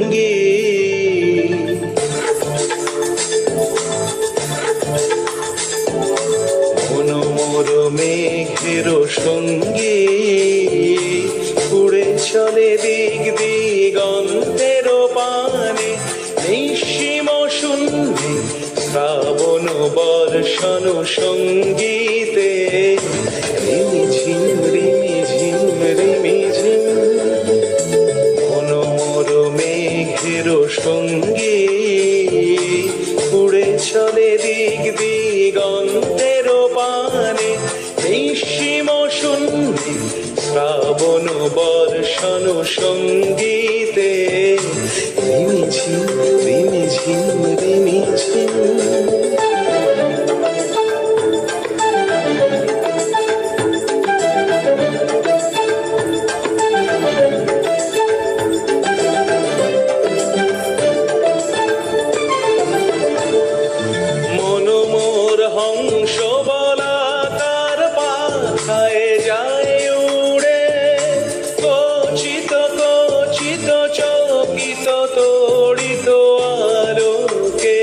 সঙ্গী। মনোমর মেঘের সঙ্গী উড়ে চলে দিক দিগন্তের পানে, নিঃসীম শূন্যে শ্রাবণ বর্ষণ সঙ্গীতে। রিমিঝিম রিমিঝিম রিমিঝিম মনোমর মেঘের সঙ্গী উড়ে চলে দিক দিগন্তের পানে, নিঃসীম শূন্যে শ্রাবণ বর্ষণ সঙ্গীতে। রিমিঝিম রিমিঝিম রিমিঝিম মনোমর হংস বলাকার পাখায় যায় উড়ে, কচিত কচিত চকিত তড়িত আলোকে।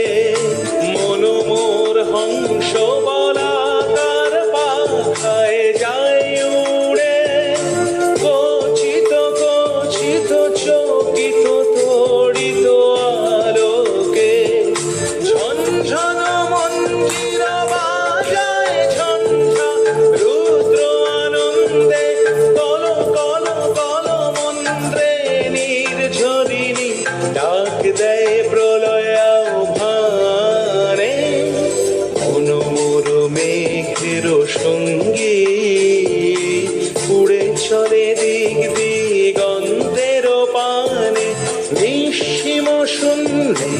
মনোমর হংস বলাকার পাখায় যায় উড়ে, কচিত কচিত চকিত তড়িত আলোকে। ঝনঝন মঞ্জিরা বাজায় ঝঞ্ঝা রুদ্র আনন্দে, কল কল কল মন্ত্রে নির্ঝরিণী ডাক দেয় প্রলয় আহ্বানে। মনোমর মেঘের সঙ্গী উড়ে চলে দিক দিগন্তের পানে, নিঃসীম শূন্যে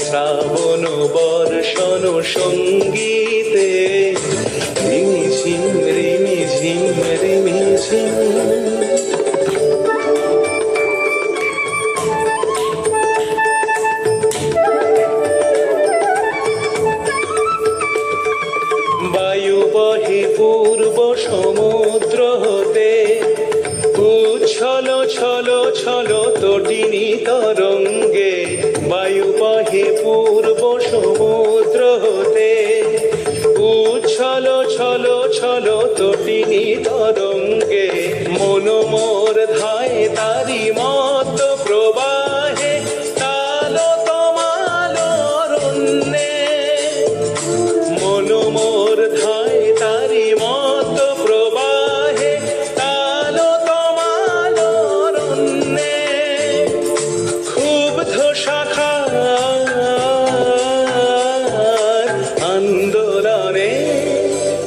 শ্রাবণ বর্ষণ সঙ্গীতে। রিমিঝিম রিমিঝিম রিমিঝিম বায়ু বহে পূর্ব সমুদ্র হতে, উচ্ছল ছল ছল তটিনী তরঙ্গে। বায়ু বহে পূর্ব সমুদ্র হতে, উচ্ছল ছল ছল তটিনী তরঙ্গে। মনোমর ধায় তারি মত প্রবাহে, তাল তমাল অরণ্যে। মনোমর ধায় তারি মত প্রবাহে, তাল তমাল অরণ্যে। ক্ষুব্ধ শাখার আন্দোলনে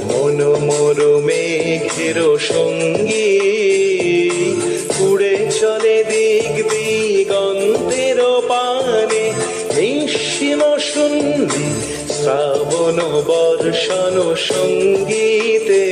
মনোমর মেঘের সঙ্গী উড়ে চলে দিক দিগন্তের পানে, নিঃসীম শূন্যে শ্রাবণ বর্ষণ সঙ্গীতে।